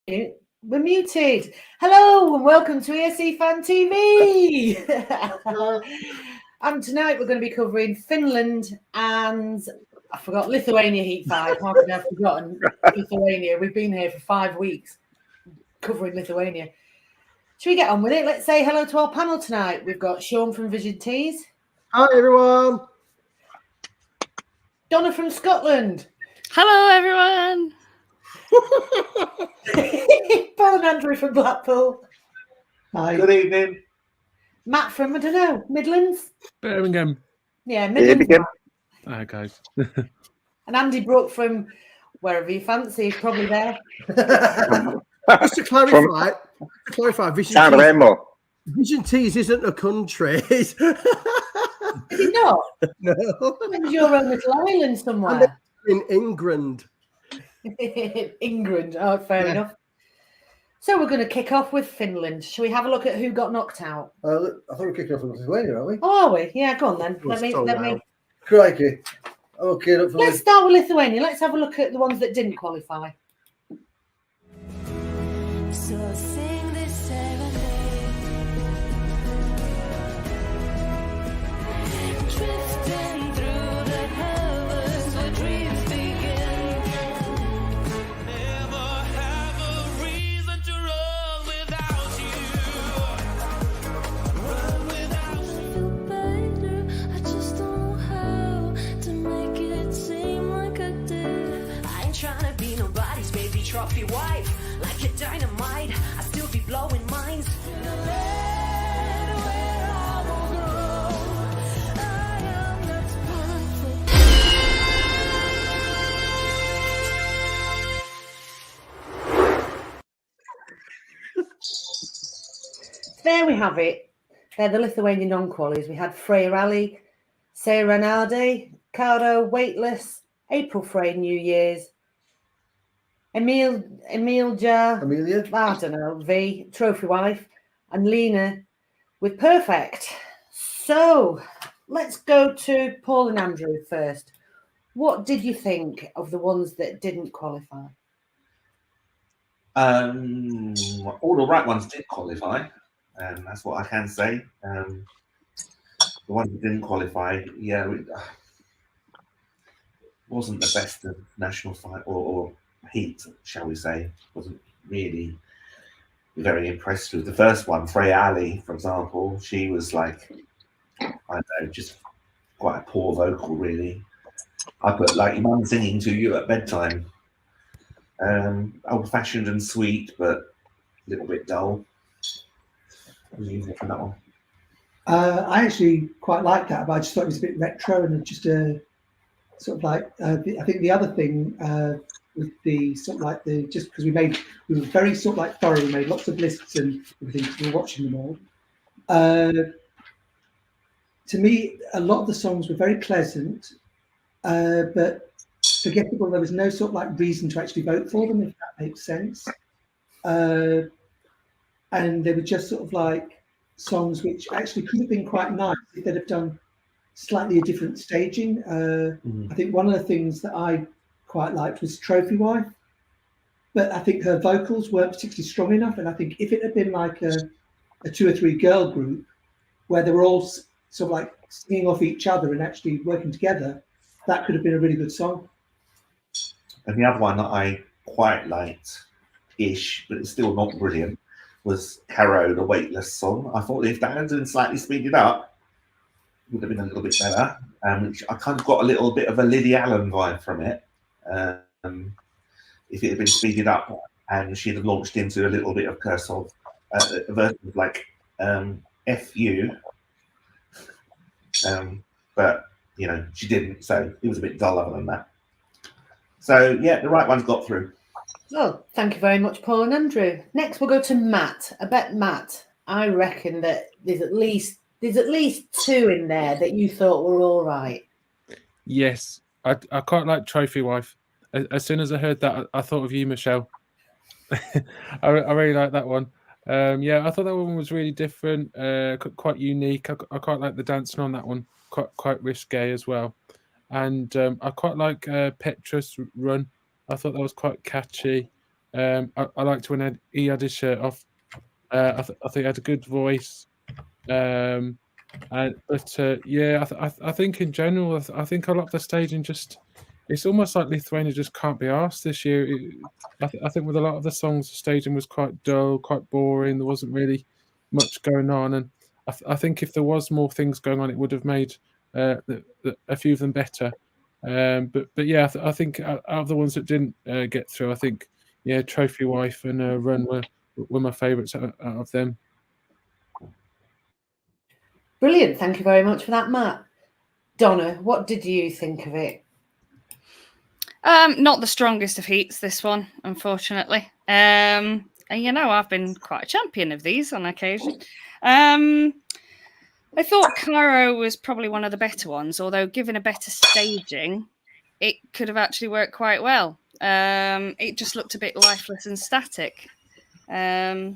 We're muted. Hello and welcome to ESC Fan TV. And tonight we're going to be covering Finland and I forgot Lithuania Heat 5. How could I have forgotten Lithuania? We've been here for 5 weeks covering Lithuania. Should we get on with it? Let's say hello to our panel tonight. We've got Sean from Vision Tees. Hi everyone. Donna from Scotland. Hello everyone. Paul and Andrew from Blackpool. Hi. Good evening. Matt from, I don't know, Midlands? Birmingham. Yeah, Midlands. Hi, guys. And Andy Brooke from wherever you fancy, he's probably there. Just to clarify, Vision Tees isn't a country. Is it not? No. It's your own little island somewhere. In England. England. Oh, fair enough. So we're going to kick off with Finland. Shall we have a look at who got knocked out? I thought we were kicking off with Lithuania, aren't we? Oh, are we? Yeah, go on then. Let me. Crikey. Okay, Let's start with Lithuania. Let's have a look at the ones that didn't qualify. So sing this serenade, drifting through the heavens where dreams begin. Never have a reason to run without you. Run without you. I feel better, I just don't know how to make it seem like I did. I ain't trying to be nobody's baby trophy wife. Like a dynamite, I still be blowing minds. To the land where I will grow. I am not perfect. There we have it. They're the Lithuanian non-qualies. We had Freya Ali, Seiranade, Caro, Weightless, April Frey, New Year's, Emilia, I don't know, V, Trophy Wife, and Lena with Perfect. So let's go to Paul and Andrew first. What did you think of the ones that didn't qualify? All the right ones did qualify, and that's what I can say. The ones that didn't qualify, wasn't the best of national fight or heat, shall we say. Wasn't really very impressed with the first one. Freya Ali, for example, she was like, I don't know, just quite a poor vocal, really. I put like your mum singing to you at bedtime. Old-fashioned and sweet, but a little bit dull. What was you think from that one? I actually quite liked that, but I just thought it was a bit retro and just sort of like I think the other thing with the sort of like the just because we were very sort of like thorough. We made lots of lists and everything because we were watching them all. To me, a lot of the songs were very pleasant, but forgettable. There was no sort of like reason to actually vote for them, if that makes sense. And they were just sort of like songs which actually could have been quite nice if they'd have done slightly a different staging. I think one of the things that I quite liked was Trophy Wife, but I think her vocals weren't particularly strong enough. And I think if it had been like a 2 or 3 girl group where they were all sort of like singing off each other and actually working together, that could have been a really good song. And the other one that I quite liked-ish, but it's still not brilliant, was Caro, the Weightless song. I thought if that had been slightly speeded up, it would have been a little bit better. I kind of got a little bit of a Lily Allen vibe from it. If it had been speeded up and she'd have launched into a little bit of curse of a version of like FU. But you know, she didn't, so it was a bit dull other than that. So yeah, the right ones got through. Oh, thank you very much, Paul and Andrew. Next we'll go to Matt. I bet Matt, I reckon that there's at least 2 in there that you thought were all right. Yes, I quite like Trophy Wife. As soon as I heard that, I thought of you, Michelle. I really like that one. I thought that one was really different, quite unique. I quite like the dancing on that one, quite risque as well. And I quite like Petrus Run. I thought that was quite catchy. I liked when he had his shirt off. I think he had a good voice. Yeah, I think in general, I think a lot of the staging it's almost like Lithuania just can't be asked this year. I think with a lot of the songs, the staging was quite dull, quite boring. There wasn't really much going on, and I think if there was more things going on, it would have made a few of them better. But yeah, I think out of the ones that didn't get through, I think Trophy Wife and Run were my favourites out of them. Brilliant. Thank you very much for that, Matt. Donna, what did you think of it? Not the strongest of heats, this one, unfortunately. And I've been quite a champion of these on occasion. I thought Caro was probably one of the better ones, although given a better staging, it could have actually worked quite well. It just looked a bit lifeless and static. Bit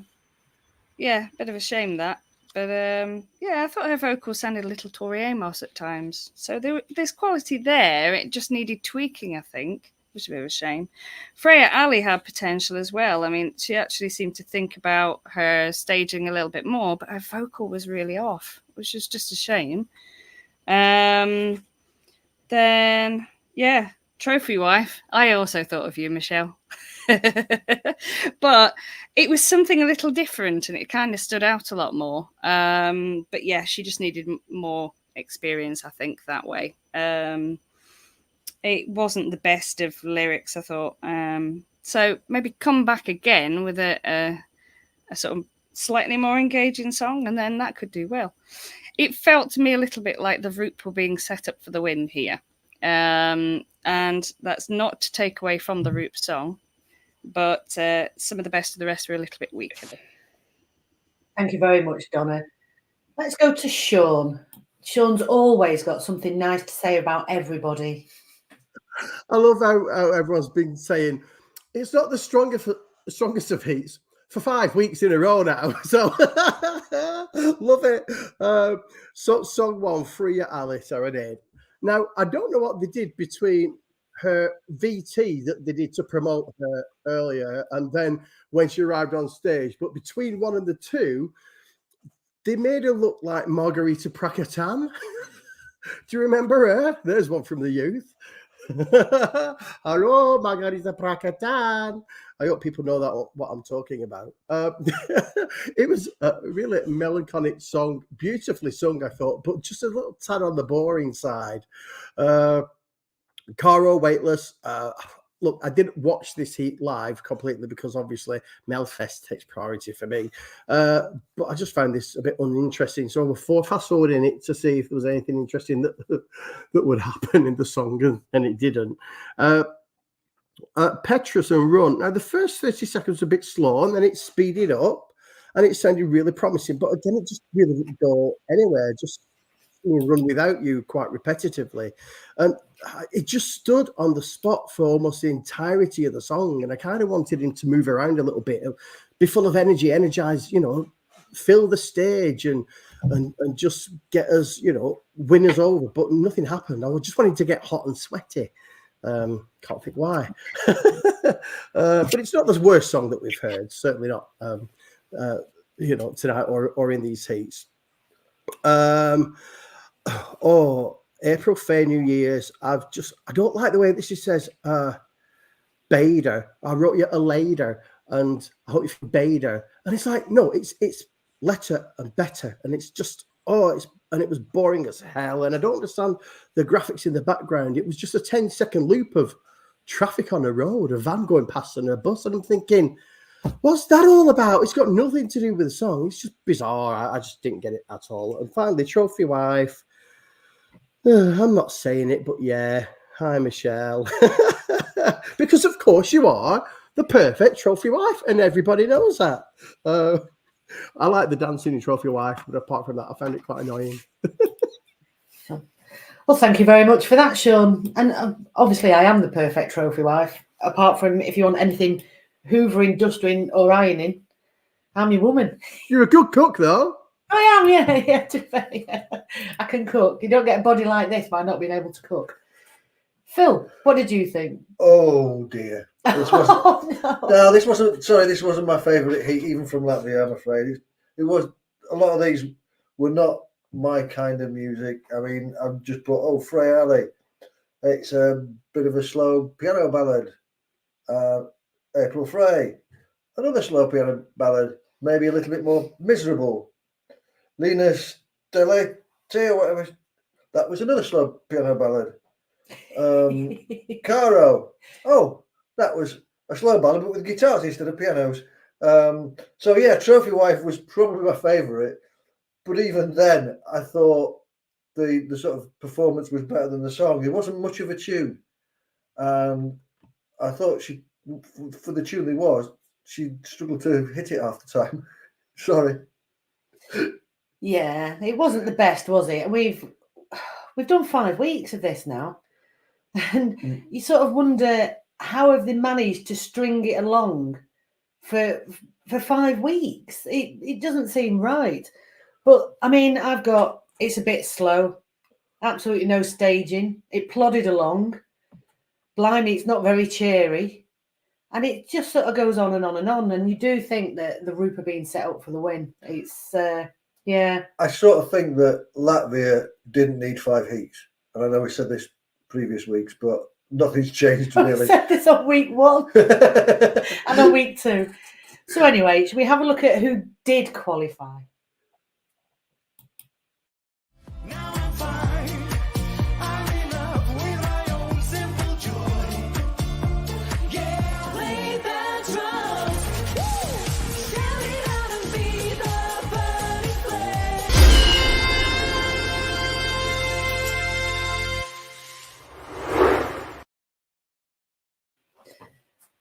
of a shame that. But I thought her vocals sounded a little Tori Amos at times. So there's quality there. It just needed tweaking, I think, which is a bit of a shame. Freya Ali had potential as well. I mean, she actually seemed to think about her staging a little bit more, but her vocal was really off, which is just a shame. Trophy Wife. I also thought of you, Michelle. But it was something a little different and it kind of stood out a lot more. But yeah, she just needed more experience, I think, that way. It wasn't the best of lyrics, I thought. So maybe come back again with a sort of slightly more engaging song, and then that could do well. It felt to me a little bit like the Roop were being set up for the win here. And that's not to take away from the Roop song, but some of the best of the rest were a little bit weaker. Thank you very much, Donna. Let's go to Sean. Sean's always got something nice to say about everybody. I love how everyone's been saying it's not the strongest of heats for 5 weeks in a row now. So love it. So song one, Freya Ali, serenade. Now, I don't know what they did between her VT that they did to promote her earlier and then when she arrived on stage, but between one and the two, they made her look like Margarita Prakatan. Do you remember her? There's one from the youth. Hello, Margarita Prakatan. I hope people know that what I'm talking about. It was a really melancholic song, beautifully sung, I thought, but just a little tad on the boring side. Caro, Weightless. Look, I didn't watch this heat live completely because obviously Melfest takes priority for me. But I just found this a bit uninteresting. So we're fast forwarding it to see if there was anything interesting that would happen in the song, and it didn't. Petrus and Run. Now, the first 30 seconds was a bit slow, and then it speeded up, and it sounded really promising. But again, it just really didn't go anywhere. Just Run Without You quite repetitively. And it just stood on the spot for almost the entirety of the song. And I kind of wanted him to move around a little bit, be full of energy, energize, fill the stage and just get us, win us over. But nothing happened. I just wanted to get hot and sweaty. Can't think why. But it's not the worst song that we've heard. Certainly not, tonight or in these heats. April Fair New Year's. I don't like the way this says Bader. I wrote you a later and I hope you feel Bader. And it's like, no, it's letter and better. And it's just, and it was boring as hell. And I don't understand the graphics in the background. It was just a 10-second loop of traffic on a road, a van going past and a bus. And I'm thinking, what's that all about? It's got nothing to do with the song. It's just bizarre. I just didn't get it at all. And finally, Trophy Wife. I'm not saying it, but yeah. Hi, Michelle. Because, of course, you are the perfect trophy wife, and everybody knows that. I like the dancing in Trophy Wife, but apart from that, I found it quite annoying. Well, thank you very much for that, Sean. And obviously, I am the perfect trophy wife, apart from if you want anything hoovering, dusting, or ironing, I'm your woman. You're a good cook, though. I am, yeah. To be fair, yeah. I can cook. You don't get a body like this by not being able to cook. Phil, what did you think? Oh, dear. This wasn't. Oh, no. No, this wasn't. Sorry, this wasn't my favourite heat, even from Latvia. I'm afraid it was. A lot of these were not my kind of music. I mean, I've just put Freya Alley. It's a bit of a slow piano ballad. April Frey, another slow piano ballad, maybe a little bit more miserable. Linus Delete or whatever. That was another slow piano ballad. Caro. Oh, that was a slow ballad, but with guitars instead of pianos. So yeah, Trophy Wife was probably my favourite, but even then, I thought the sort of performance was better than the song. It wasn't much of a tune, and I thought she, for the tune it was, she struggled to hit it half the time. Sorry. Yeah, it wasn't the best, was it? We've done 5 weeks of this now, and you sort of wonder how have they managed to string it along for 5 weeks. It doesn't seem right. But I mean, it's a bit slow, absolutely no staging. It plodded along. Blimey, it's not very cheery. And it just sort of goes on and on and on. And you do think that the Roop are being set up for the win. It's, yeah. I sort of think that Latvia didn't need 5 heats. And I know we said this previous weeks, but nothing's changed really. I said this on week 1 and on week 2. So anyway, should we have a look at who did qualify? Now I'm fine. I'm in love with my own simple joy. Yeah, play that drums. Shout it out and be the burning flame.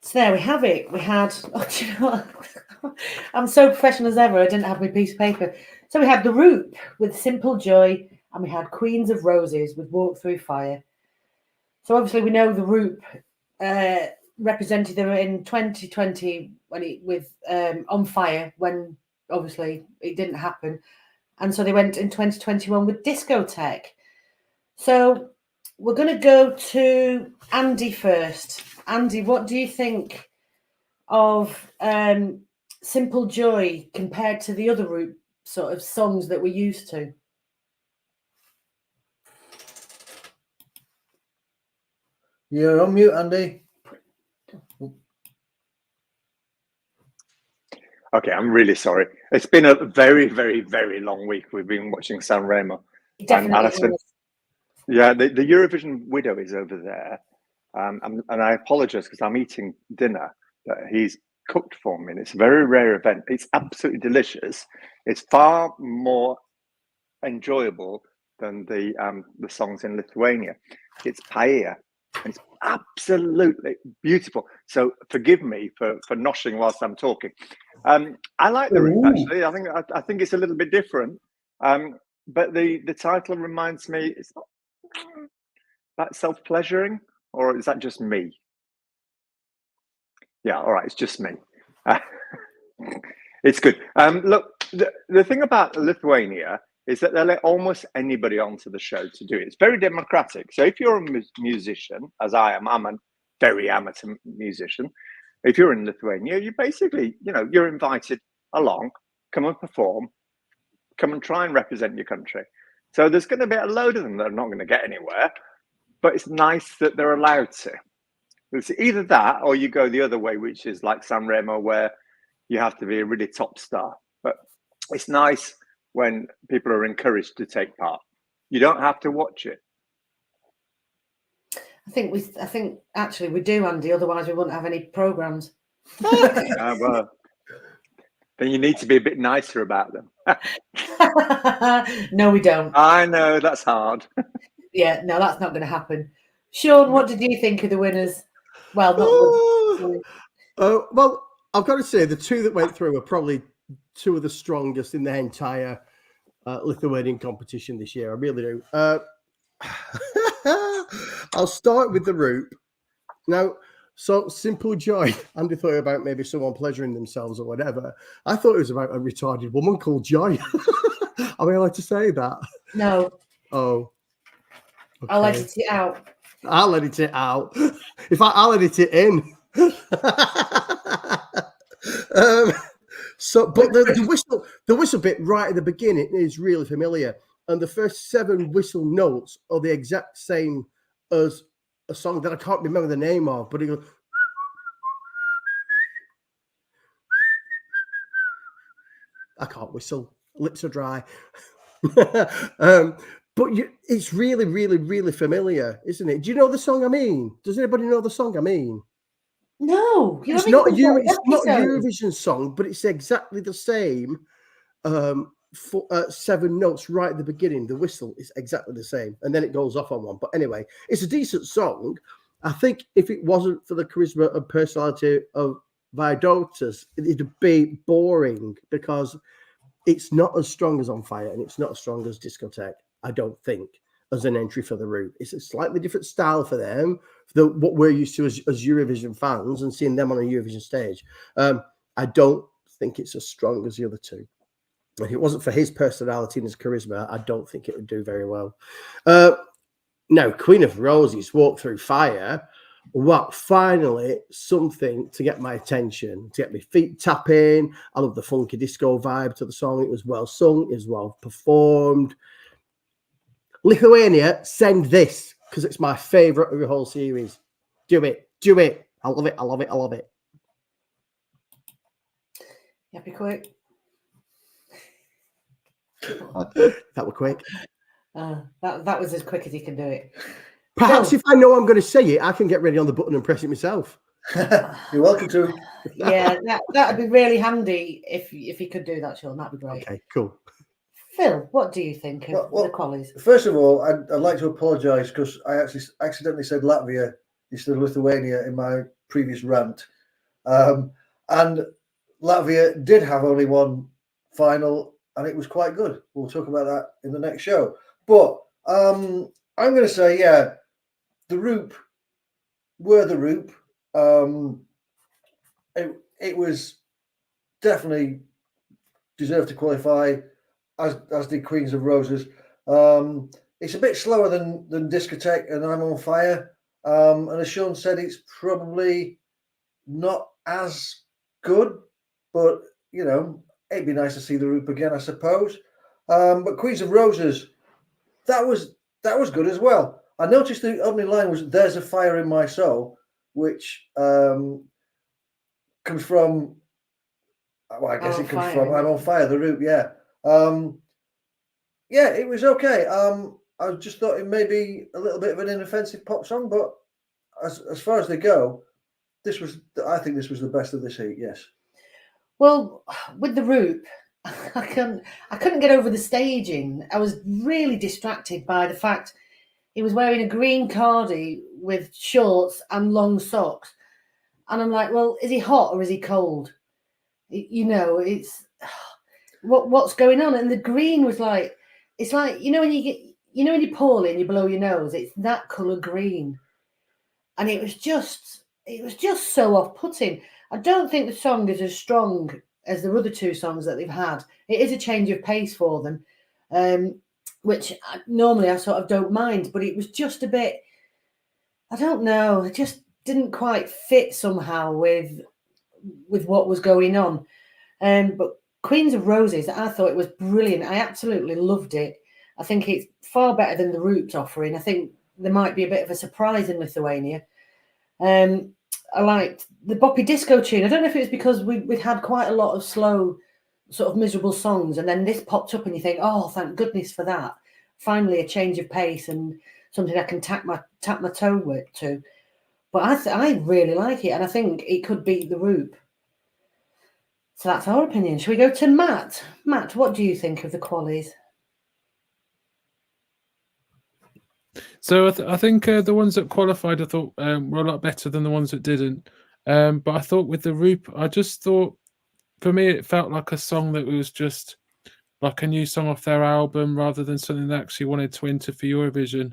So there we have it. We had, do you know what? I'm so professional as ever. I didn't have my piece of paper. So we had the Roop with Simple Joy, and we had Queens of Roses with Walk Through Fire. So obviously we know the Roop represented them in 2020 when it with On Fire, when obviously it didn't happen, and so they went in 2021 with Discotheque. So we're going to go to Andy first. Andy, what do you think of Simple Joy compared to the other Roop sort of songs that we're used to? You're on mute, Andy. Okay, I'm really sorry. It's been a very, very, very long week. We've been watching San Remo. It definitely Alison, is. yeah, the Eurovision widow is over there. And I apologize because I'm eating dinner that he's cooked for me. And it's a very rare event. It's absolutely delicious. It's far more enjoyable than the songs in Lithuania. It's paella. And it's absolutely beautiful. So forgive me for noshing whilst I'm talking. I like the Roop, actually. I think it's a little bit different. But the title reminds me, it's not that self-pleasuring, or is that just me? Yeah, all right, it's just me. It's good. Look, the thing about Lithuania is that they let almost anybody onto the show to do it. It's very democratic. So if you're a musician, as I am, I'm a very amateur musician. If you're in Lithuania, you basically, you're invited along, come and perform, come and try and represent your country. So there's going to be a load of them that are not going to get anywhere, but it's nice that they're allowed to. It's either that or you go the other way, which is like San Remo, where you have to be a really top star. But it's nice when people are encouraged to take part. You don't have to watch it. I think actually we do, Andy. Otherwise, we wouldn't have any programs. Well, then you need to be a bit nicer about them. No, we don't. I know, that's hard. Yeah, no, that's not going to happen. Sean, what did you think of the winners? Well, not well, I've got to say the two that went through are probably two of the strongest in the entire Lithuanian competition this year. I really do. I'll start with the Roop. Now, so Simple Joy, Andy thought about maybe someone pleasuring themselves or whatever. I thought it was about a retarded woman called Joy. Am I allowed to say that? No. Oh. Okay. I'll edit it out. I'll edit it out. In fact, I'll edit it in. So, but the whistle bit right at the beginning is really familiar, and the first 7 whistle notes are the exact same as a song that I can't remember the name of, but it goes. I can't whistle; lips are dry. But it's really, really, really familiar, isn't it? Do you know the song I mean? Does anybody know the song I mean? No, you It's haven't not even got it's not a episode. Eurovision song, but it's exactly the same. For 7 notes right at the beginning, the whistle is exactly the same, and then it goes off on one. But anyway, it's a decent song. I think if it wasn't for the charisma and personality of Vaidotas, it'd be boring because it's not as strong as On Fire and it's not as strong as Discotheque, I don't think, as an entry for the route. It's a slightly different style for them, what we're used to as Eurovision fans and seeing them on a Eurovision stage. I don't think it's as strong as the other two. If it wasn't for his personality and his charisma, I don't think it would do very well. Now, Queen of Roses, Walk Through Fire. Well, finally, something to get my attention, to get my feet tapping. I love the funky disco vibe to the song. It was well sung, it was well performed. Lithuania, send this, because it's my favourite of the whole series. Do it. I love it. I love it. Yeah, be quick. That was quick. That was as quick as he can do it. Perhaps if I know I'm going to say it, I can get ready on the button and press it myself. You're welcome to. Yeah, that'd be really handy if he could do that, Sean. That'd be great. Okay, cool. Phil, what do you think of Well, the qualies? First of all, I'd like to apologise because I actually accidentally said Latvia instead of Lithuania in my previous rant. And Latvia did have only one final, and it was quite good. We'll talk about that in the next show. But I'm going to say, yeah, the Roop were the Roop. It was definitely deserved to qualify, as did Queens of Roses. It's a bit slower than Discotheque and I'm on Fire. And as Sean said, it's probably not as good, but you know, it'd be nice to see the Roop again, I suppose. But Queens of Roses, that was good as well. I noticed the opening line was "There's a fire in my soul," which comes from. Well, I guess it comes from "I'm on Fire," the Roop. Yeah, yeah, it was okay. I just thought it may be a little bit of an inoffensive pop song, but as far as they go, I think this was the best of this heat. Yes. Well, with the Roop, I couldn't get over the staging. I was really distracted by the fact he was wearing a green cardi with shorts and long socks. And I'm like, well, is he hot or is he cold? You know, it's what's going on. And the green was like, it's like, when you're poorly and you blow your nose, it's that colour green. And it was just so off-putting. I don't think the song is as strong as the other two songs that they've had. It is a change of pace for them, which normally I sort of don't mind, but it was just a bit, I don't know, it just didn't quite fit somehow with what was going on. But Queens of Roses, I thought it was brilliant. I absolutely loved it. I think it's far better than the Roop's offering. I think there might be a bit of a surprise in Lithuania. I liked the boppy disco tune. I don't know if it was because we'd had quite a lot of slow, sort of miserable songs, and then this popped up and you think, oh, thank goodness for that. Finally a change of pace and something I can tap my toe to. But I really like it, and I think it could beat the Roop. So that's our opinion. Shall we go to Matt? Matt, what do you think of the qualies? So I think the ones that qualified, I thought were a lot better than the ones that didn't. But I thought with the Roop, I just thought, for me, it felt like a song that was just like a new song off their album rather than something that actually wanted to enter for Eurovision.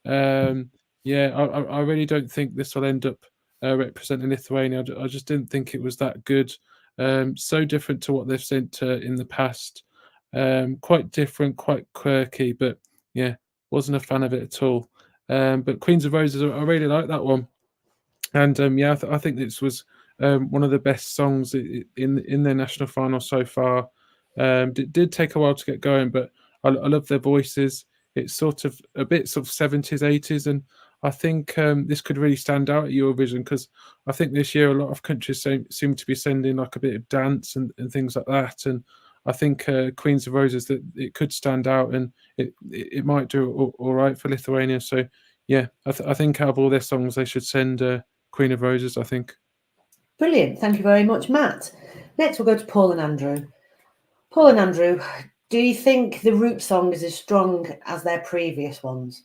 Yeah, I really don't think this will end up representing Lithuania. I just didn't think it was that good. So different to what they've sent in the past. Quite different, quite quirky, but yeah, wasn't a fan of it at all. But Queens of Roses, I really like that one. And yeah, I think this was one of the best songs in their national final so far. It did take a while to get going, but I love their voices. It's sort of a bit sort of 70s, 80s, and I think this could really stand out at Eurovision, because I think this year a lot of countries seem to be sending like a bit of dance and things like that. And I think Queens of Roses, that it could stand out, and it might do all right for Lithuania. So yeah, I think out of all their songs, they should send Queen of Roses, I think. Brilliant. Thank you very much, Matt. Next, we'll go to Paul and Andrew. Paul and Andrew, do you think the Roop song is as strong as their previous ones?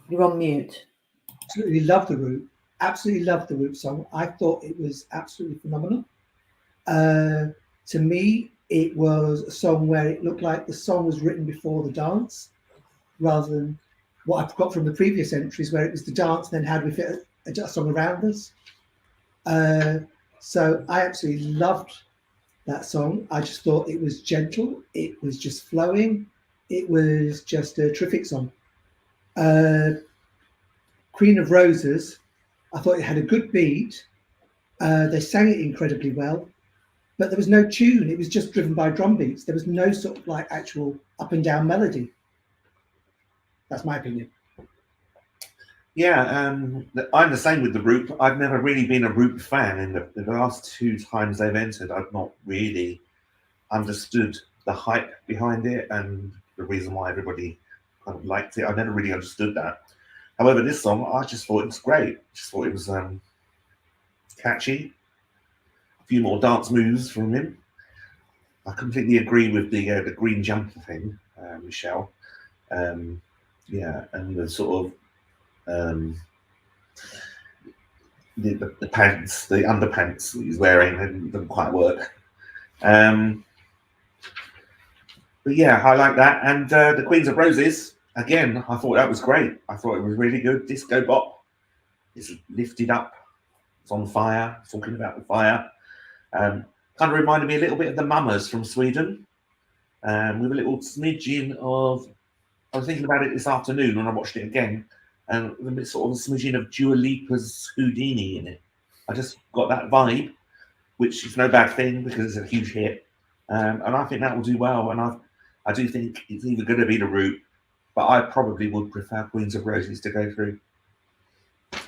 You're on mute. Absolutely love the Roop. Absolutely love the Roop song. I thought it was absolutely phenomenal. To me, it was a song where it looked like the song was written before the dance, rather than what I've got from the previous entries, where it was the dance and then how do we fit a song around us. So I absolutely loved that song. I just thought it was gentle. It was just flowing. It was just a terrific song. Queen of Roses, I thought it had a good beat. They sang it incredibly well, but there was no tune. It was just driven by drum beats. There was no sort of like actual up and down melody. That's my opinion. Yeah, I'm the same with the Roop. I've never really been a Roop fan. In the last 2 times they've entered, I've not really understood the hype behind it and the reason why everybody kind of liked it. I never really understood that. However, this song, I just thought it was great. I just thought it was catchy. A few more dance moves from him. I completely agree with the green jumper thing, Michelle. Yeah, and the sort of the pants, the underpants that he's wearing, didn't quite work. But yeah, I like that. And the Queens of Roses, again, I thought that was great. I thought it was really good. Disco bop. It's lifted up. It's on fire. Talking about the fire. Kind of reminded me a little bit of the Mamas from Sweden. With a little smidgen of, I was thinking about it this afternoon when I watched it again, and with a bit sort of a smidgen of Dua Lipa's Houdini in it. I just got that vibe, which is no bad thing because it's a huge hit. And I think that will do well. And I do think it's either going to be the Roop, but I probably would prefer Queens of Roses to go through.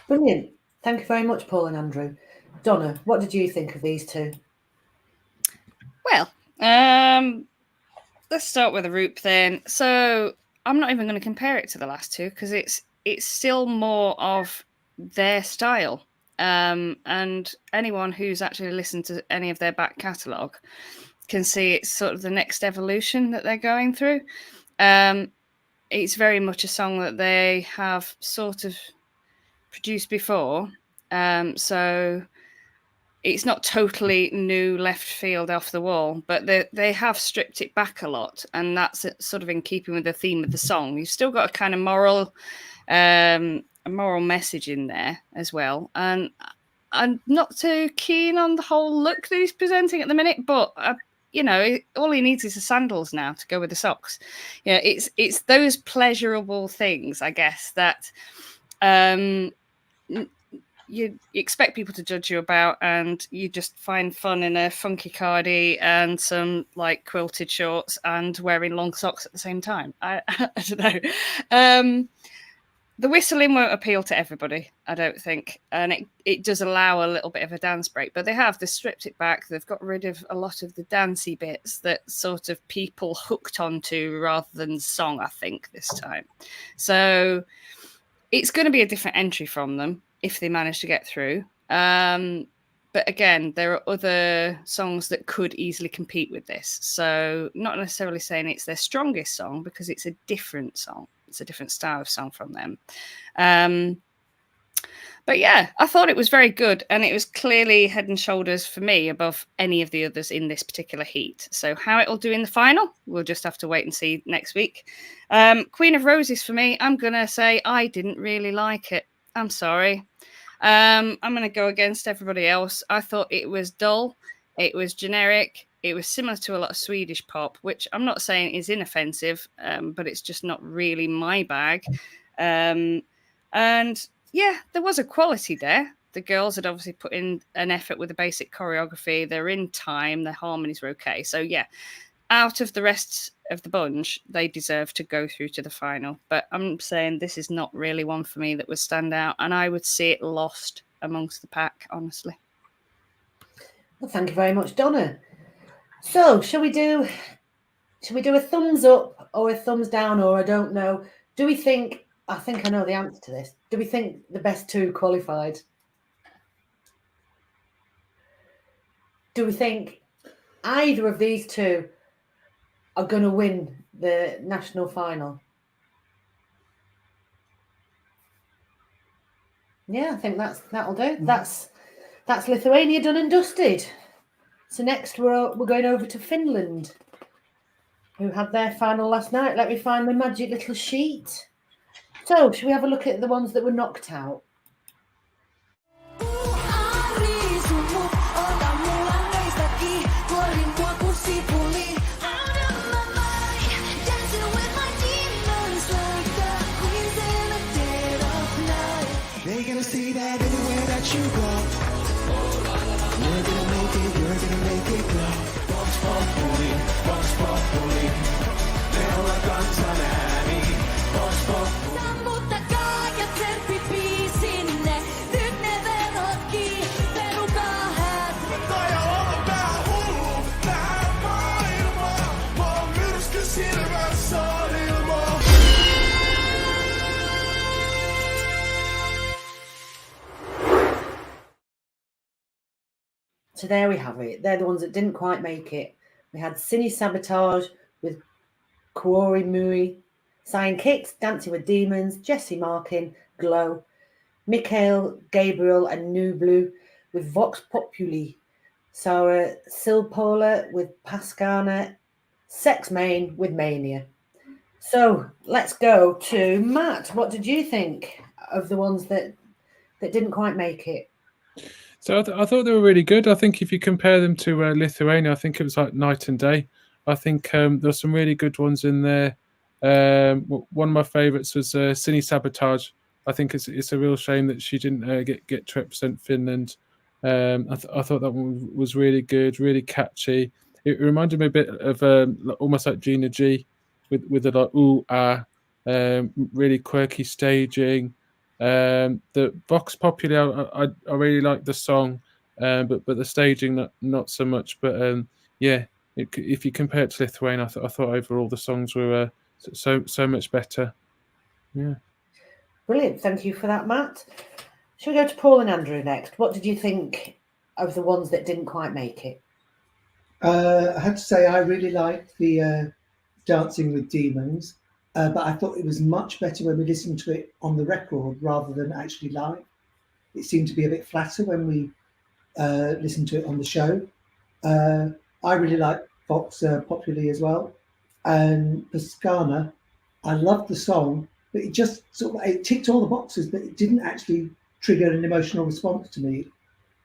Brilliant. Thank you very much, Paul and Andrew. Donna, what did you think of these two? Well, let's start with the Roop then. So I'm not even going to compare it to the last two because it's still more of their style. And anyone who's actually listened to any of their back catalogue can see it's sort of the next evolution that they're going through. It's very much a song that they have sort of produced before. So it's not totally new left field off the wall, but they have stripped it back a lot. And that's sort of in keeping with the theme of the song. You've still got a kind of moral message in there as well. And I'm not too keen on the whole look that he's presenting at the minute, but all he needs is the sandals now to go with the socks. Yeah, it's those pleasurable things, I guess, that you expect people to judge you about, and you just find fun in a funky cardi and some like quilted shorts and wearing long socks at the same time. I don't know. The whistling won't appeal to everybody, I don't think. And it does allow a little bit of a dance break. But they've stripped it back. They've got rid of a lot of the dancey bits that sort of people hooked onto rather than song, I think, this time. So it's going to be a different entry from them if they manage to get through. But again, there are other songs that could easily compete with this. So not necessarily saying it's their strongest song because it's a different song. It's a different style of song from them. But yeah, I thought it was very good. And it was clearly head and shoulders for me above any of the others in this particular heat. So how it will do in the final, we'll just have to wait and see next week. Queen of Roses for me, I'm going to say I didn't really like it. I'm sorry. I'm going to go against everybody else. I thought it was dull. It was generic. It was similar to a lot of Swedish pop, which I'm not saying is inoffensive, but it's just not really my bag. And yeah, there was a quality there. The girls had obviously put in an effort with the basic choreography. They're in time. Their harmonies were okay. So yeah, out of the rest of the bunch, they deserve to go through to the final. But I'm saying this is not really one for me that would stand out, and I would see it lost amongst the pack, honestly. Well, thank you very much, Donna. So, shall we do a thumbs up or a thumbs down, or I don't know? Do we think? I think I know the answer to this. Do we think the best two qualified? Do we think either of these two are going to win the national final? Yeah, I think that'll do. That's Lithuania done and dusted. So next we're going over to Finland, who had their final last night. Let me find my magic little sheet. So, should we have a look at the ones that were knocked out? They're gonna see that anywhere that you go, you're gonna make it grow. Vox Populi, Neula Kansanääni. Vox Populi. Sammuttakaa ja tsemppibiisinne, nyt ne verotkin, perukaa häät. Taja olla vähän hullu, tähän maailmaan, mä oon myrsky silmässä on ilmaa. So there we have it. They're the ones that didn't quite make it. We had Cine Sabotage with Kuori Mui, Cyan Kicks, Dancing with Demons, Jesse Markin, Glow, Mikhail, Gabriel and New Blue with Vox Populi, Sarah Silpola with Pascana, Sex Main with Mania. So let's go to Matt. What did you think of the ones that didn't quite make it? So I thought they were really good. I think if you compare them to Lithuania, I think it was like night and day. I think there's some really good ones in there. One of my favourites was Cine Sabotage. I think it's a real shame that she didn't get to represent Finland. I thought that one was really good, really catchy. It reminded me a bit of almost like Gina G with the like ooh ah, really quirky staging. The Vox Populi, I really like the song, but the staging not so much. But yeah, if you compare it to Lithuania, I thought overall the songs were so much better. Yeah, Brilliant. Thank you for that, Matt. Shall we go to Paul and Andrew next? What did you think of the ones that didn't quite make it? I have to say I really liked the Dancing with Demons. But I thought it was much better when we listened to it on the record rather than actually live. It seemed to be a bit flatter when we listened to it on the show. I really like Vox Populi as well. And Pascana, I loved the song, but it just it ticked all the boxes, but it didn't actually trigger an emotional response to me.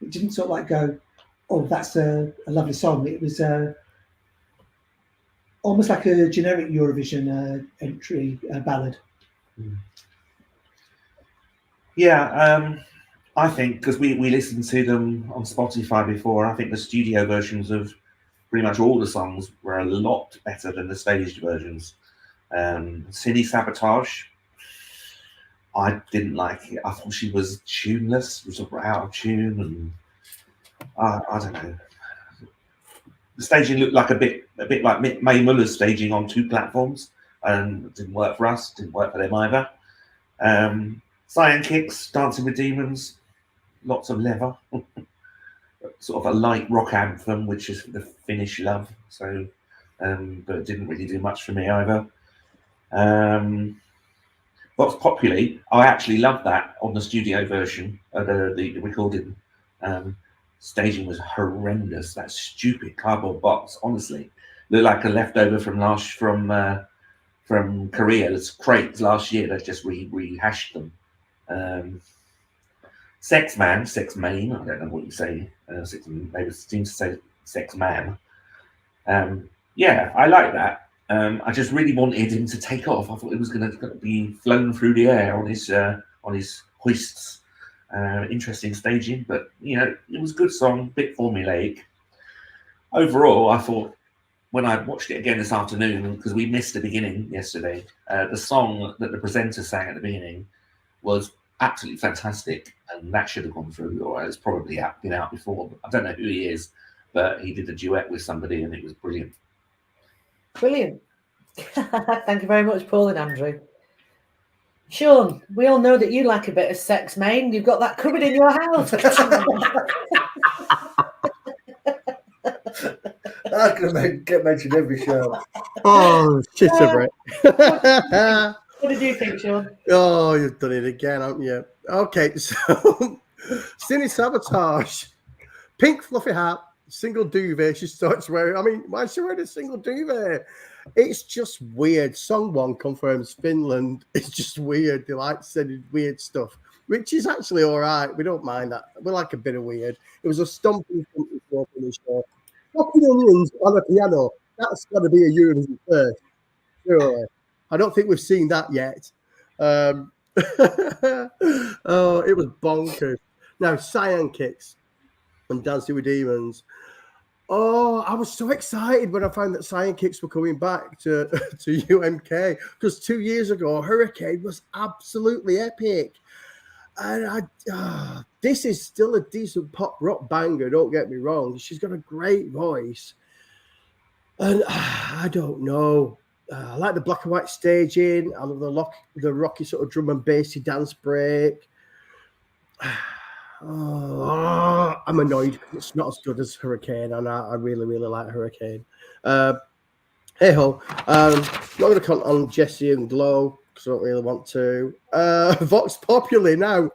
It didn't sort of like go, oh, that's a lovely song. It was almost like a generic Eurovision entry ballad. Yeah, I think because we listened to them on Spotify before, I think the studio versions of pretty much all the songs were a lot better than the staged versions. Cine Sabotage, I didn't like it. I thought she was tuneless, was out of tune, and I don't know. The staging looked like a bit like Mae Muller's staging on two platforms, and it didn't work for us. Didn't work for them either. Cyan Kicks, Dancing with Demons, lots of leather, sort of a light rock anthem, which is the Finnish love. So, but it didn't really do much for me either. Vox Populi, I actually loved that on the studio version, the recorded. Staging was horrendous. That stupid cardboard box, honestly, looked like a leftover from Korea's crates last year. They just rehashed them. Sex Main. I don't know what you say. Maybe it seems to say Sex Man. Yeah, I like that. I just really wanted him to take off. I thought it was going to be flown through the air on on his hoists. Interesting staging, but you know, it was a good song, bit formulaic. Overall, I thought when I watched it again this afternoon, because we missed the beginning yesterday, the song that the presenter sang at the beginning was absolutely fantastic, and that should have gone through, or it's probably been out before. I don't know who he is, but he did a duet with somebody, and it was brilliant. Brilliant. Thank you very much, Paul and Andrew. Sean, we all know that you like a bit of sex, mate. You've got that covered in your house. That's going to get mentioned every show. Oh, shit, Brett. What did you think, Sean? Oh, you've done it again, haven't you? Okay, so Cine Sabotage, pink fluffy hat, single duvet. She starts wearing. I mean, why is she wearing a single duvet? It's just weird. Song 1 confirms Finland. It's just weird. They like sending weird stuff, which is actually all right. We don't mind that. We like a bit of weird. It was a stomping for the show. Chopping onions on a piano. That's got to be a Eurovision first. Surely. I don't think we've seen that yet. Oh, it was bonkers. Now, Cyan Kicks and Dancing with Demons. Oh, I was so excited when I found that Cyan Kicks were coming back to UMK, because 2 years ago, Hurricane was absolutely epic. And this is still a decent pop rock banger, don't get me wrong. She's got a great voice. And I don't know. I like the black and white staging. I love the rocky sort of drum and bassy dance break. Oh, I'm annoyed because it's not as good as Hurricane, and I really, really like Hurricane. Hey ho, not going to comment on Jesse and Glow because I don't really want to. Vox Populi now,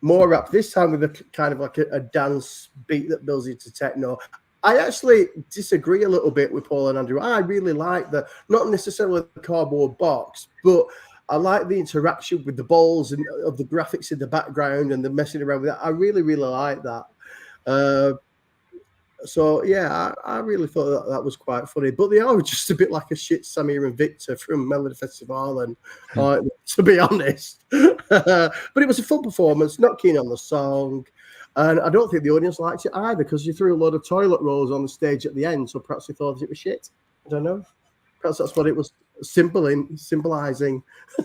more rap, this time with a kind of like a dance beat that builds into techno. I actually disagree a little bit with Paul and Andrew. I really like not necessarily the cardboard box, but I like the interaction with the balls and of the graphics in the background and the messing around with that. I really, really like that. So, yeah, I really thought that was quite funny. But they are just a bit like a shit Samir and Victor from Melody Festival, and to be honest. But it was a fun performance, not keen on the song. And I don't think the audience liked it either, because you threw a load of toilet rolls on the stage at the end, so perhaps they thought it was shit. I don't know. Perhaps that's what it was symbolizing. I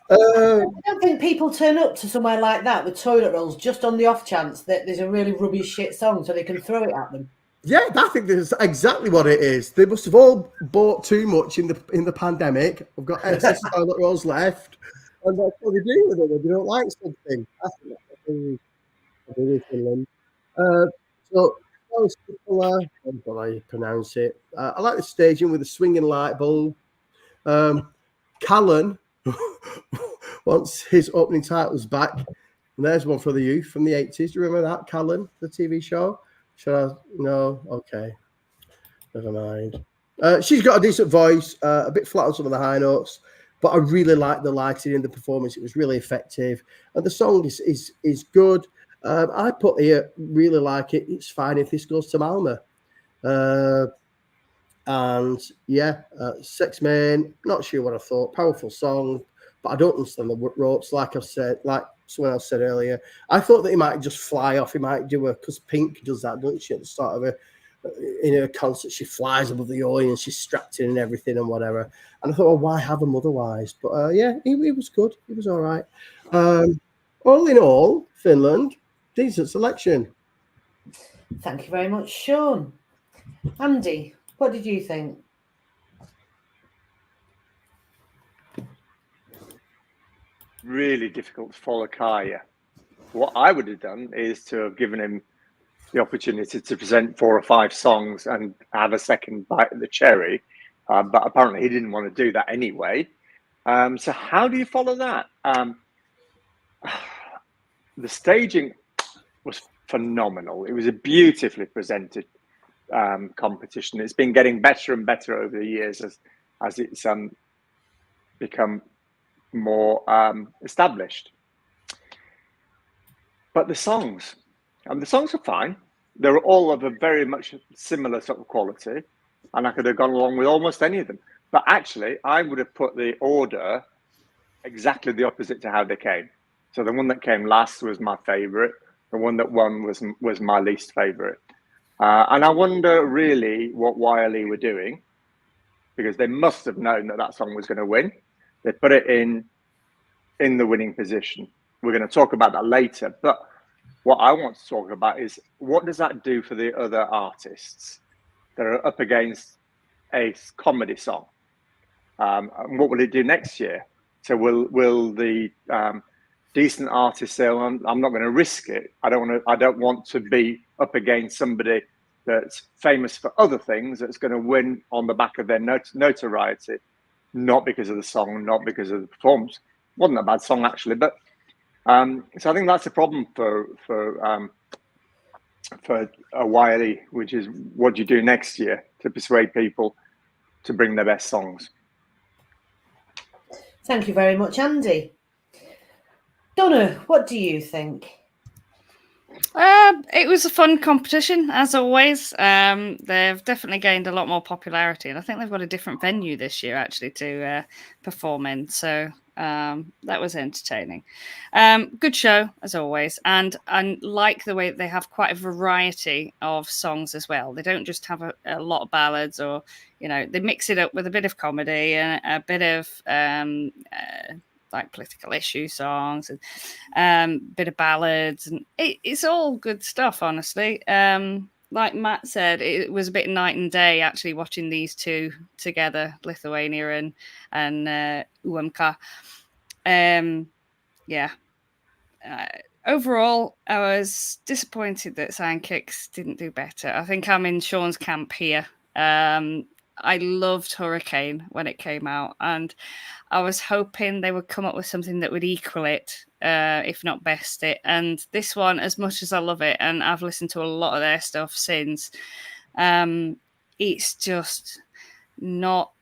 don't think people turn up to somewhere like that with toilet rolls just on the off chance that there's a really rubbish shit song so they can throw it at them. Yeah, I think that's exactly what it is. They must have all bought too much in the pandemic. I've got excess toilet rolls left, and that's what they do with it when they don't like something. I think that's what they do in Finland. So I don't know how you pronounce it. I like the staging with the swinging light bulb. Callan wants his opening titles back. And there's one for the youth from the 80s. Do you remember that, Callan, the TV show? Should I? No? Okay. Never mind. She's got a decent voice, a bit flat on some of the high notes, but I really like the lighting in the performance. It was really effective. And the song is good. I put here, really like it. It's fine if this goes to Malmö. And yeah, Sex Man, not sure what I thought. Powerful song, but I don't understand the ropes. Like someone else said earlier, I thought that he might just fly off. He might do because Pink does that, doesn't she? At the start of in her concert, she flies above the audience, she's strapped in and everything and whatever. And I thought, well, why have him otherwise? But yeah, he was good. He was all right. All in all, Finland, decent selection. Thank you very much, Sean. Andy, what did you think? Really difficult to follow Kaya. What I would have done is to have given him the opportunity to present 4 or 5 songs and have a second bite of the cherry. But apparently he didn't want to do that anyway. So how do you follow that? The staging was phenomenal. It was a beautifully presented competition. It's been getting better and better over the years as it's become more established. But the songs are fine. They're all of a very much similar sort of quality, and I could have gone along with almost any of them. But actually, I would have put the order exactly the opposite to how they came. So the one that came last was my favourite. The one that won was my least favourite. And I wonder really what YLE were doing, because they must have known that that song was going to win. They put it in the winning position. We're going to talk about that later. But what I want to talk about is, what does that do for the other artists that are up against a comedy song? And what will it do next year? So will the decent artists say, well, I'm not going to risk it. I don't want to be up against somebody that's famous for other things, that's going to win on the back of their notoriety, not because of the song, not because of the performance. Wasn't a bad song actually, but so I think that's a problem for a YLE, which is, what do you do next year to persuade people to bring their best songs? Thank you very much, Andy. Donna, what do you think? It was a fun competition, as always. They've definitely gained a lot more popularity, and I think they've got a different venue this year actually to perform in. So that was entertaining. Good show, as always, and I like the way that they have quite a variety of songs as well. They don't just have a lot of ballads, or they mix it up with a bit of comedy and a bit of like political issue songs and bit of ballads, and it's all good stuff, honestly. Like Matt said, it was a bit night and day actually watching these two together, Lithuania and UMK. Overall, I was disappointed that Sidekicks didn't do better. I think I'm in Sean's camp here. I loved Hurricane when it came out, and I was hoping they would come up with something that would equal it, if not best it. And this one, as much as I love it, and I've listened to a lot of their stuff since, it's just not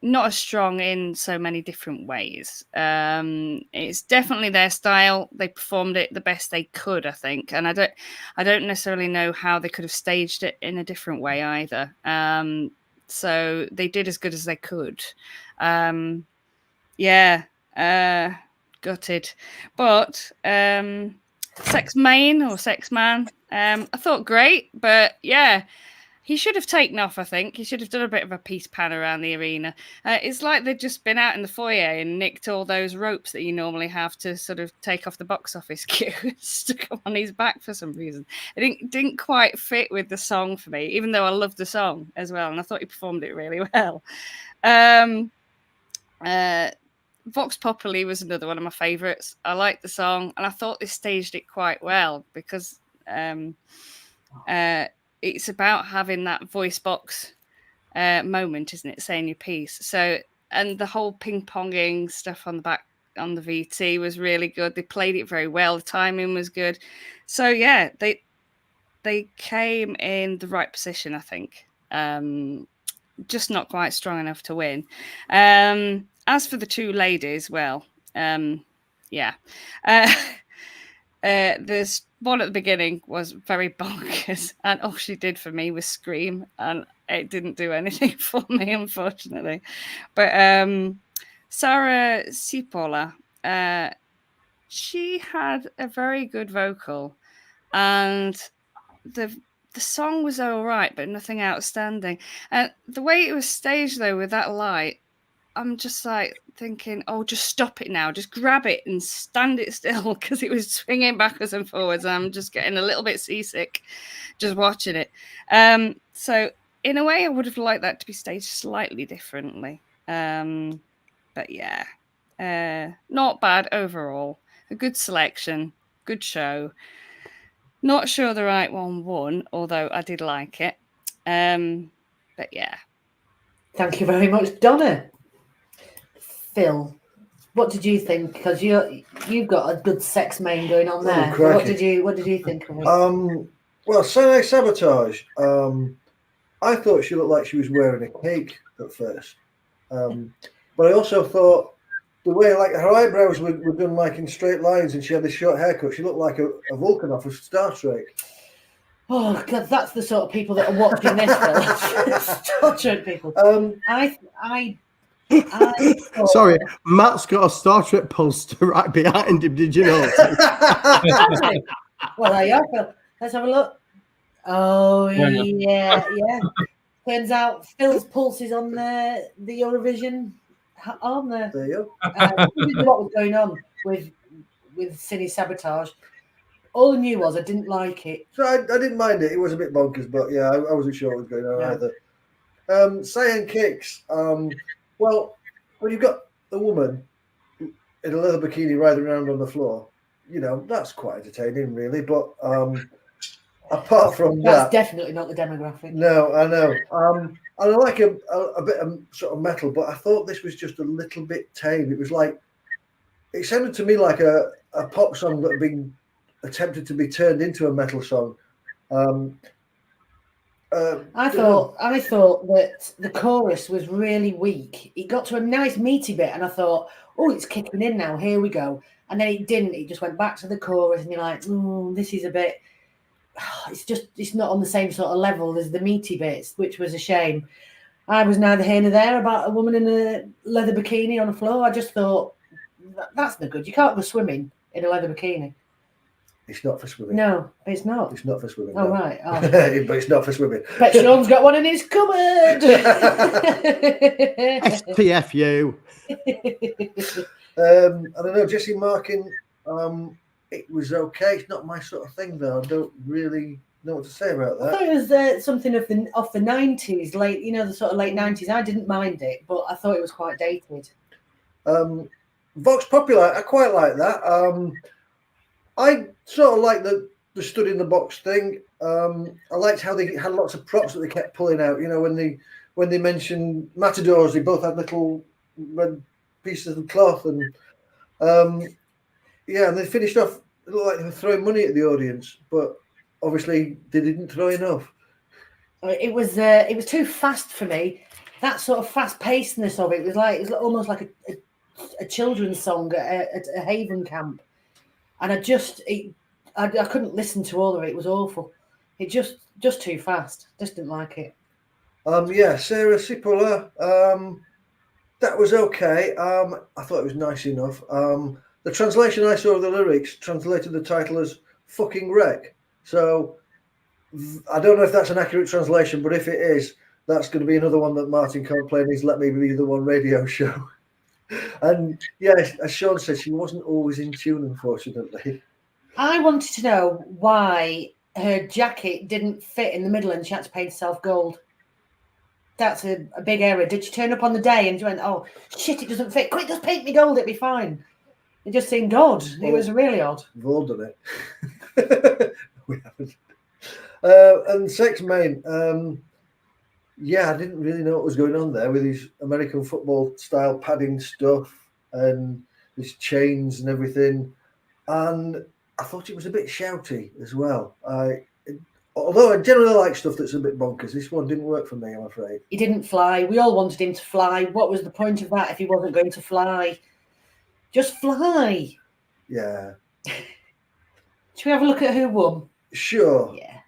as strong in so many different ways. It's definitely their style. They performed it the best they could, I think, and I don't necessarily know how they could have staged it in a different way either. So they did as good as they could. Gutted. But Sex Main or Sex Man, I thought great, but yeah, he should have taken off, I think. He should have done a bit of a peace pan around the arena. It's like they'd just been out in the foyer and nicked all those ropes that you normally have to sort of take off the box office queue and stuck them on his back for some reason. It didn't quite fit with the song for me, even though I loved the song as well, and I thought he performed it really well. Vox Populi was another one of my favourites. I liked the song, and I thought they staged it quite well, because it's about having that voice box moment, isn't it? Saying your piece. So, and the whole ping-ponging stuff on the back on the VT was really good. They played it very well. The timing was good. So yeah, they came in the right position, I think. Just not quite strong enough to win. As for the two ladies, well, there's one at the beginning was very bonkers, and all she did for me was scream, and it didn't do anything for me, unfortunately. But Sarah Sipola, she had a very good vocal, and the song was all right, but nothing outstanding. And the way it was staged, though, with that light, I'm just like thinking, oh, just stop it now. Just grab it and stand it still, because it was swinging backwards and forwards. And I'm just getting a little bit seasick just watching it. So in a way, I would have liked that to be staged slightly differently. But yeah, not bad overall. A good selection, good show. Not sure the right one won, although I did like it. But yeah. Thank you very much, Donna. Phil, what did you think? Because you've got a good sex main going on there. Oh, what did you think of it? Well, Sonic Sabotage. I thought she looked like she was wearing a cake at first, but I also thought the way like her eyebrows were done like in straight lines, and she had this short haircut. She looked like a Vulcan off of Star Trek. Oh God, that's the sort of people that are watching this film. Star Trek people. I thought- Sorry, Matt's got a Star Trek poster right behind him. Did you know? Well, there you are, Phil. Let's have a look. Oh, Hang on. yeah. Turns out Phil's pulse is on the Eurovision arm there. There you This is what was going on with Cine Sabotage. All I knew was I didn't like it. So I didn't mind it. It was a bit bonkers, but yeah, I wasn't sure what was going on Yeah. either. Cyan Kicks. Well, when you've got a woman in a leather bikini riding around on the floor, you know, that's quite entertaining, really. But apart from That's that, definitely not the demographic. no, I know. And I like a bit of sort of metal, but I thought this was just a little bit tame. It was like, it sounded to me like a pop song that had been attempted to be turned into a metal song. I thought that the chorus was really weak. It got to a nice meaty bit, and I thought, oh, it's kicking in now. Here we go. And then it didn't. It just went back to the chorus, and you're like, this is a bit. It's not on the same sort of level as the meaty bits, which was a shame. I was neither here nor there about a woman in a leather bikini on the floor. I just thought that's no good. You can't go swimming in a leather bikini. It's not for swimming. No, it's not. It's not for swimming. Oh no. right. Oh. But it's not for swimming. Bet Sean's got one in his cupboard. SPFU. I don't know, Jesse Markin. It was okay. It's not my sort of thing, though. I don't really know what to say about I that. thought it was something of the 90s, late, the sort of late 90s. I didn't mind it, but I thought it was quite dated. Vox Popular, I quite like that. I sort of like the stood in the box thing. I liked how they had lots of props that they kept pulling out. You know, when they mentioned matadors, they both had little red pieces of cloth, and and they finished off. It looked like they were throwing money at the audience, but obviously they didn't throw enough. It was too fast for me. That sort of fast pacedness of it was almost like a children's song at a Haven camp, and I couldn't listen to all of it. It was awful. It just too fast. Just didn't like it. Sarah Cipolla, that was okay. I thought it was nice enough. The translation I saw of the lyrics translated the title as "fucking wreck." So I don't know if that's an accurate translation, but if it is, that's going to be another one that Martin can't play in his "Let Me Be the One" radio show. And yes, as Sean said, she wasn't always in tune, unfortunately. I wanted to know why her jacket didn't fit in the middle and she had to paint herself gold. That's a big error. Did she turn up on the day and she went, oh, shit, it doesn't fit. Quick, just paint me gold, it'd be fine. It just seemed odd. It was really odd. We've all done it. We haven't. And Sex Main, I didn't really know what was going on there with his American football style padding stuff and his chains and everything. And I thought it was a bit shouty as well. Although I generally like stuff that's a bit bonkers, this one didn't work for me, I'm afraid. He didn't fly. We all wanted him to fly. What was the point of that if he wasn't going to fly? Just fly. Yeah. Should we have a look at who won? Sure. Yeah.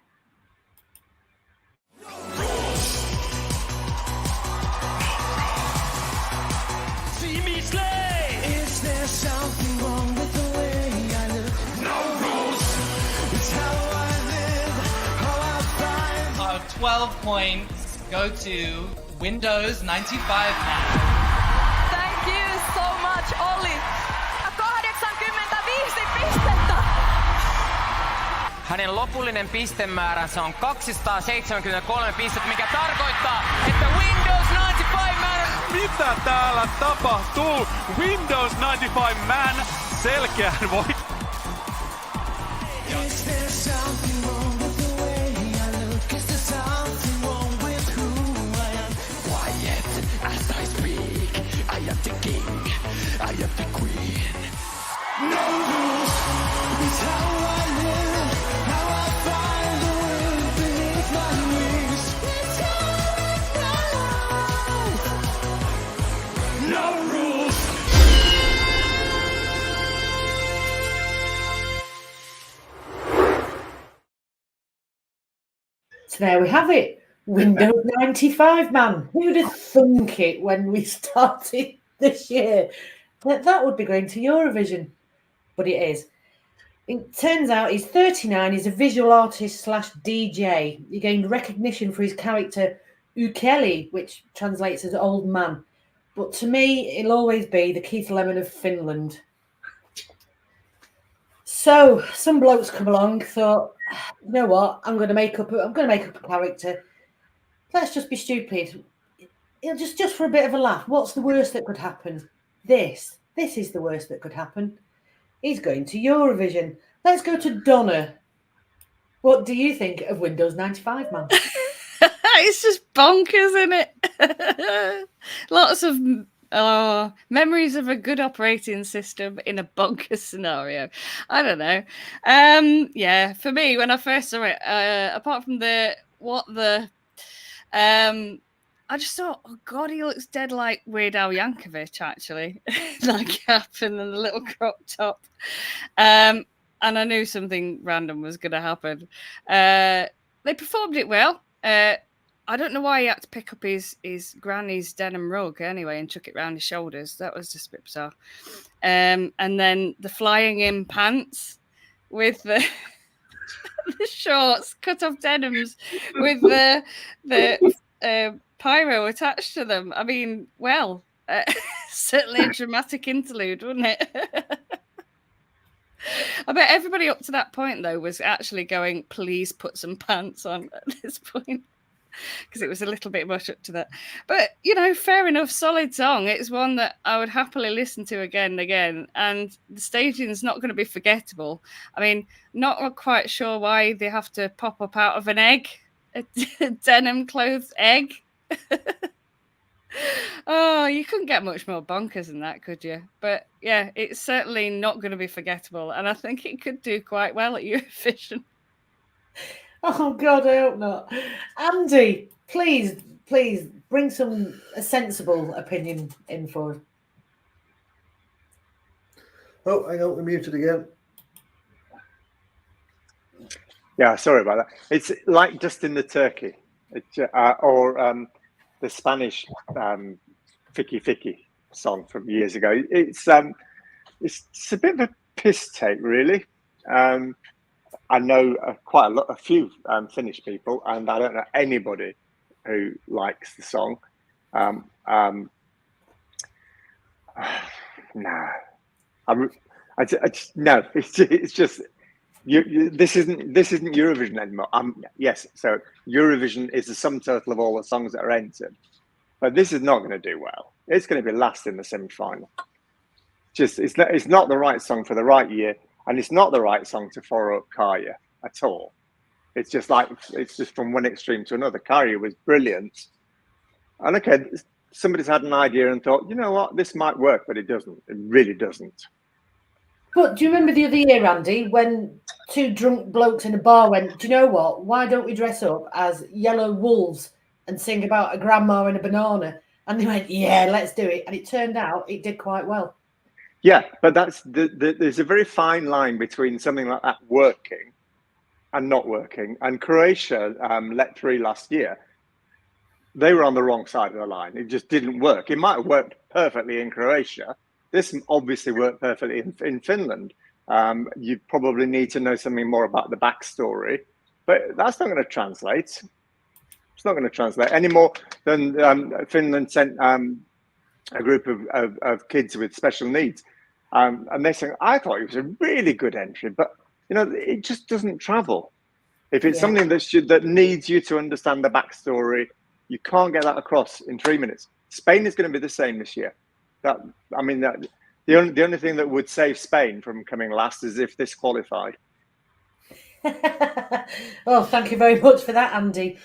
See me slay. Is there something wrong with the way I look? No rules. It's how I live, how I find. Our 12 points go to Windows 95 Man. Thank you so much, Olli. 85 pistettä. Hänen lopullinen pistemääränsä on 273 pistettä, mikä tarkoittaa, että Windows 95 Man... Mitä täällä tapahtuu? Windows 95 Man selkeän voit. Is there something wrong with the way I look? Is there something wrong with who I am? Quiet as I speak. I am the king. I am the queen. No rules. It's how I live. How I find the wind beneath my wings. It's how I live. No rules. So there we have it. Windows 95, man. Who'd have thunk it when we started this year that would be going to Eurovision? But it is. It turns out he's 39. He's a visual artist / DJ. He gained recognition for his character Ukeli, which translates as old man. But to me, he'll always be the Keith Lemon of Finland. So some blokes come along, thought, you know what? I'm going to make up a character. Let's just be stupid. Just for a bit of a laugh. What's the worst that could happen? This is the worst that could happen. He's going to Eurovision. Let's go to Donna. What do you think of Windows 95, man? It's just bonkers, isn't it? Lots of memories of a good operating system in a bonkers scenario. I don't know. Yeah, for me, when I first saw it, apart from I just thought, oh God, he looks dead like Weird Al Yankovic, actually. That cap and then the little crop top. And I knew something random was going to happen. They performed it well. I don't know why he had to pick up his granny's denim rug anyway and chuck it round his shoulders. That was just a bit bizarre. And then the flying in pants with the the shorts, cut off denims with the pyro attached to them. I mean, well, certainly a dramatic interlude, wouldn't it? I bet everybody up to that point, though, was actually going, please put some pants on at this point. Because it was a little bit much up to that. But, you know, fair enough, solid song. It's one that I would happily listen to again and again. And the staging's not going to be forgettable. I mean, not quite sure why they have to pop up out of an egg, a denim-clothed egg. Oh, you couldn't get much more bonkers than that, could you? But, yeah, it's certainly not going to be forgettable. And I think it could do quite well at Eurovision. Oh God, I hope not. Andy, please bring a sensible opinion in for us. Oh, hang on, we're muted again. Yeah, sorry about that. It's like Just in the Turkey, or the Spanish Fiki Fiki song from years ago. It's a bit of a piss take, really. I know a few Finnish people, and I don't know anybody who likes the song. No, no. It's just this isn't Eurovision anymore. Yes, so Eurovision is the sum total of all the songs that are entered, but this is not going to do well. It's going to be last in the semi-final. It's not the right song for the right year. And it's not the right song to follow up Kaya at all. It's just from one extreme to another. Kaya was brilliant. And okay, somebody's had an idea and thought, you know what, this might work, but it doesn't. It really doesn't. But do you remember the other year, Andy, when two drunk blokes in a bar went, do you know what, why don't we dress up as yellow wolves and sing about a grandma and a banana? And they went, yeah, let's do it. And it turned out it did quite well. Yeah, but there's a very fine line between something like that working and not working. And Croatia let through last year. They were on the wrong side of the line. It just didn't work. It might have worked perfectly in Croatia. This obviously worked perfectly in Finland. You probably need to know something more about the backstory, but that's not going to translate. It's not going to translate any more than Finland sent a group of kids with special needs. And they're saying, I thought it was a really good entry, but you know, it just doesn't travel. If it's something that needs you to understand the backstory, you can't get that across in 3 minutes. Spain is going to be the same this year. The only thing that would save Spain from coming last is if this qualified. Oh, thank you very much for that, Andy.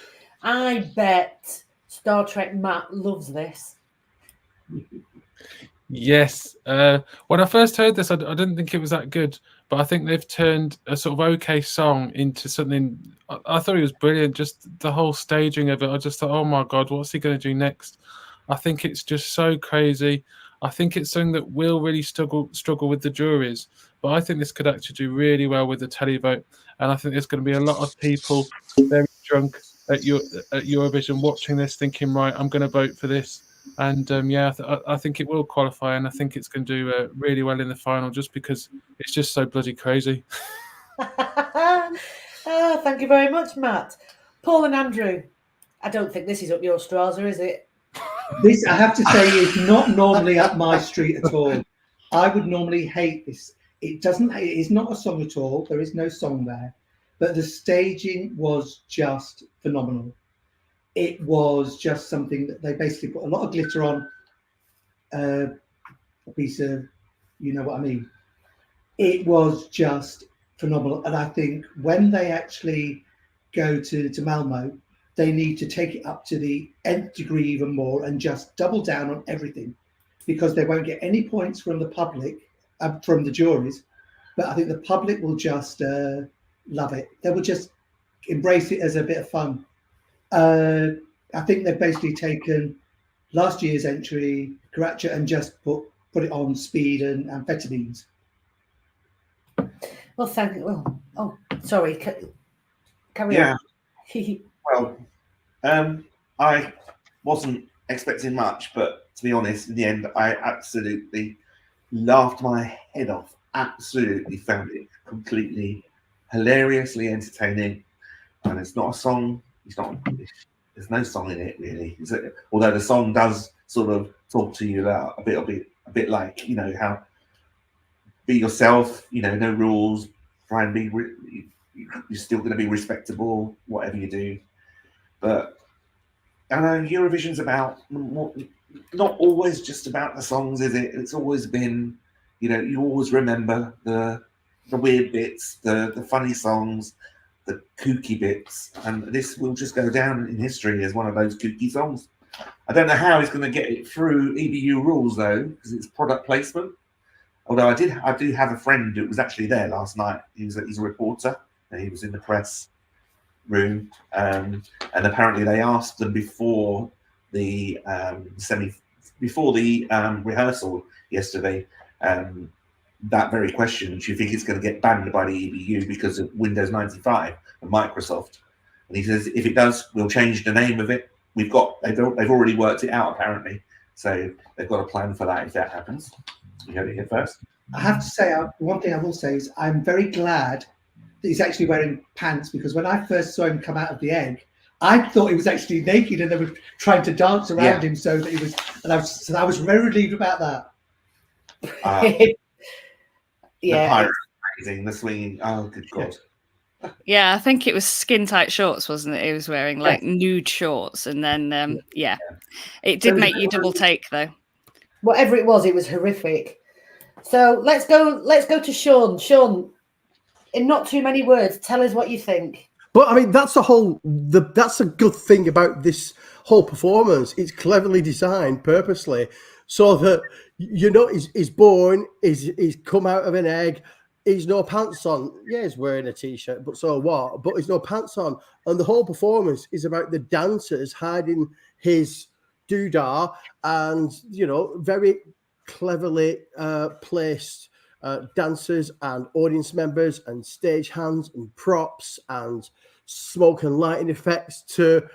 I bet Star Trek Matt loves this. Yes. When I first heard this, I didn't think it was that good, but I think they've turned a sort of okay song into something. I thought it was brilliant. Just the whole staging of it. I just thought, oh my God, what's he going to do next? I think it's just so crazy. I think it's something that will really struggle with the juries, but I think this could actually do really well with the televote. And I think there's going to be a lot of people very drunk at Eurovision, watching this, thinking, right, I'm going to vote for this. And I think it will qualify, and I think it's going to do really well in the final, just because it's just so bloody crazy. Thank you very much, Matt. Paul and Andrew, I don't think this is up your Strasser, is it? This, I have to say, is not normally up my street at all. I would normally hate this. It is not a song at all. There is no song there. But the staging was just phenomenal. It was just something that they basically put a lot of glitter on a piece of, you know what I mean. It was just phenomenal. And I think when they actually go to Malmö, they need to take it up to the nth degree even more and just double down on everything, because they won't get any points from the public, from the juries. But I think the public will just love it. They will just embrace it as a bit of fun. I think they've basically taken last year's entry, Karacha, and just put it on speed and amphetamines. Well, thank you. Well, oh, sorry. Carry Yeah. on. Well, I wasn't expecting much, but to be honest, in the end, I absolutely laughed my head off. Absolutely found it completely hilariously entertaining. And it's not a song. There's no song in it really. Although the song does sort of talk to you a bit like, you know, how be yourself. You know, no rules. Try and be. You're still going to be respectable, whatever you do. But I know Eurovision's about not always just about the songs, is it? It's always been, you know, you always remember the weird bits, the funny songs, the kooky bits, and this will just go down in history as one of those kooky songs. I don't know how he's going to get it through EBU rules though, because it's product placement. Although I do have a friend who was actually there last night. He's a reporter, and he was in the press room, and apparently they asked them before the rehearsal yesterday that very question: do you think it's going to get banned by the EBU because of Windows 95 and Microsoft? And he says if it does, we'll change the name of it. They've already worked it out apparently, so they've got a plan for that if that happens. You heard it here first. I have to say, one thing I will say is I'm very glad that he's actually wearing pants, because when I first saw him come out of the egg, I thought he was actually naked and they were trying to dance around him so that he was. And I was very relieved about that. Yeah, the pirate amazing, the swinging. Oh, good God. Yeah, I think it was skin tight shorts, wasn't it? He was wearing like nude shorts, and then it did make you double take though. Whatever it was horrific. So let's go to Sean. Sean, in not too many words, tell us what you think. But I mean, that's a good thing about this whole performance. It's cleverly designed purposely so that, you know, he's born, he's come out of an egg, he's no pants on. Yeah, he's wearing a t-shirt, but so what? But he's no pants on. And the whole performance is about the dancers hiding his doodah and, you know, very cleverly placed dancers and audience members and stage hands and props and smoke and lighting effects to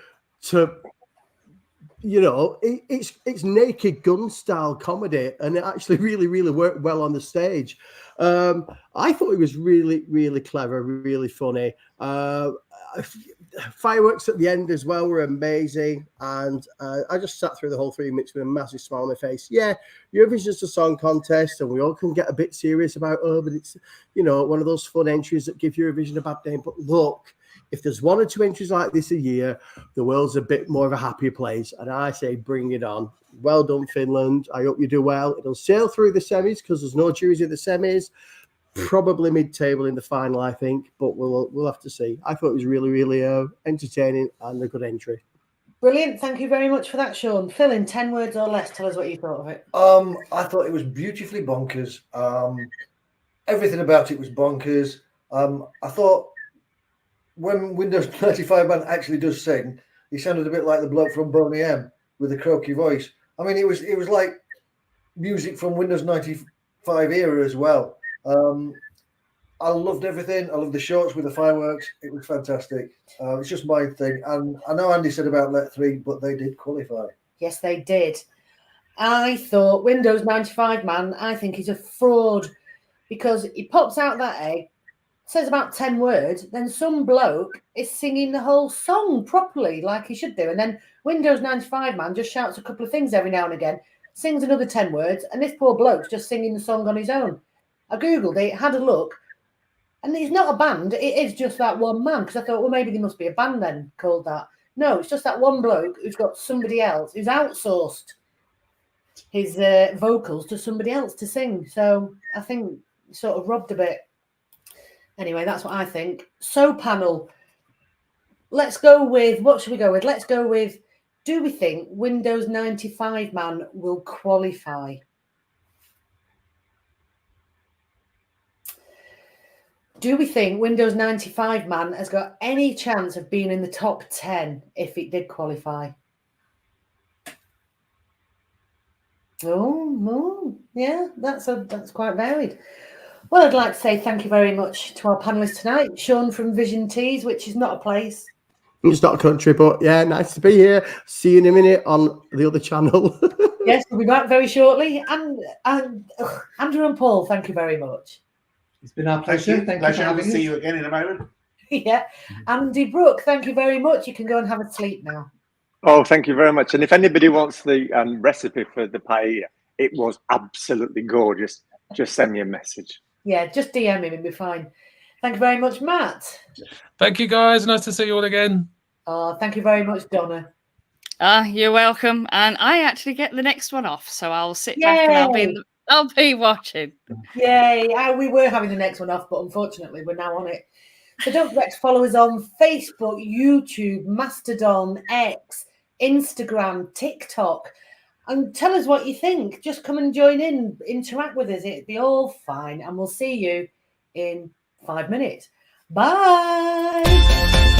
you know, it's Naked Gun style comedy, and it actually really worked well on the stage. I thought it was really clever, really funny. Fireworks at the end as well were amazing, and I just sat through the whole 3 minutes with a massive smile on my face. Yeah, Eurovision's just a song contest, and we all can get a bit serious about but it's, you know, one of those fun entries that give Eurovision a bad name. But look, if there's 1 or 2 entries like this a year, the world's a bit more of a happier place, and I say bring it on. Well done, Finland. I hope you do well. It'll sail through the semis because there's no juries in the semis. Probably mid-table in the final, I think, but we'll have to see. I thought it was really entertaining and a good entry. Brilliant. Thank you very much for that, Sean. Phil, in 10 words or less, tell us what you thought of it. I thought it was beautifully bonkers. Everything about it was bonkers. I thought when Windows 95 man actually does sing, he sounded a bit like the bloke from Boney M with a croaky voice. I mean, it was like music from Windows 95 era as well. I loved everything. I loved the shorts with the fireworks. It was fantastic. It's just my thing. And I know Andy said about Let 3, but they did qualify. Yes, they did. I thought Windows 95 man, I think he's a fraud because he pops out that egg, says about 10 words, then some bloke is singing the whole song properly like he should do. And then Windows 95 man just shouts a couple of things every now and again, sings another 10 words, and this poor bloke's just singing the song on his own. I Googled it, had a look, and it's not a band. It is just that one man because I thought, well, maybe there must be a band then called that. No, it's just that one bloke who's got somebody else who's outsourced his vocals to somebody else to sing. So I think sort of robbed a bit. Anyway, that's what I think. So panel, let's go with, what should we go with? Let's go with, do we think Windows 95 man will qualify? Do we think Windows 95 man has got any chance of being in the top 10 if it did qualify? Oh, yeah, that's quite varied. Well, I'd like to say thank you very much to our panellists tonight. Sean from Vision Teas, which is not a place. It's not a country, but yeah, nice to be here. See you in a minute on the other channel. Yes, we'll be back very shortly. And Andrew and Paul, thank you very much. It's been our pleasure. Thank you for having us. See you again in a moment. Yeah. Andy Brooke, thank you very much. You can go and have a sleep now. Oh, thank you very much. And if anybody wants the recipe for the paella, it was absolutely gorgeous. Just send me a message. Yeah, just DM him, it'll be fine. Thank you very much, Matt. Thank you, guys. Nice to see you all again. Thank you very much, Donna. You're welcome. And I actually get the next one off, so I'll sit back and I'll be watching. Yay. We were having the next one off, but unfortunately we're now on it. So don't forget to follow us on Facebook, YouTube, Mastodon, X, Instagram, TikTok, and tell us what you think. Just come and join in, interact with us. It'll be all fine. And we'll see you in 5 minutes. Bye.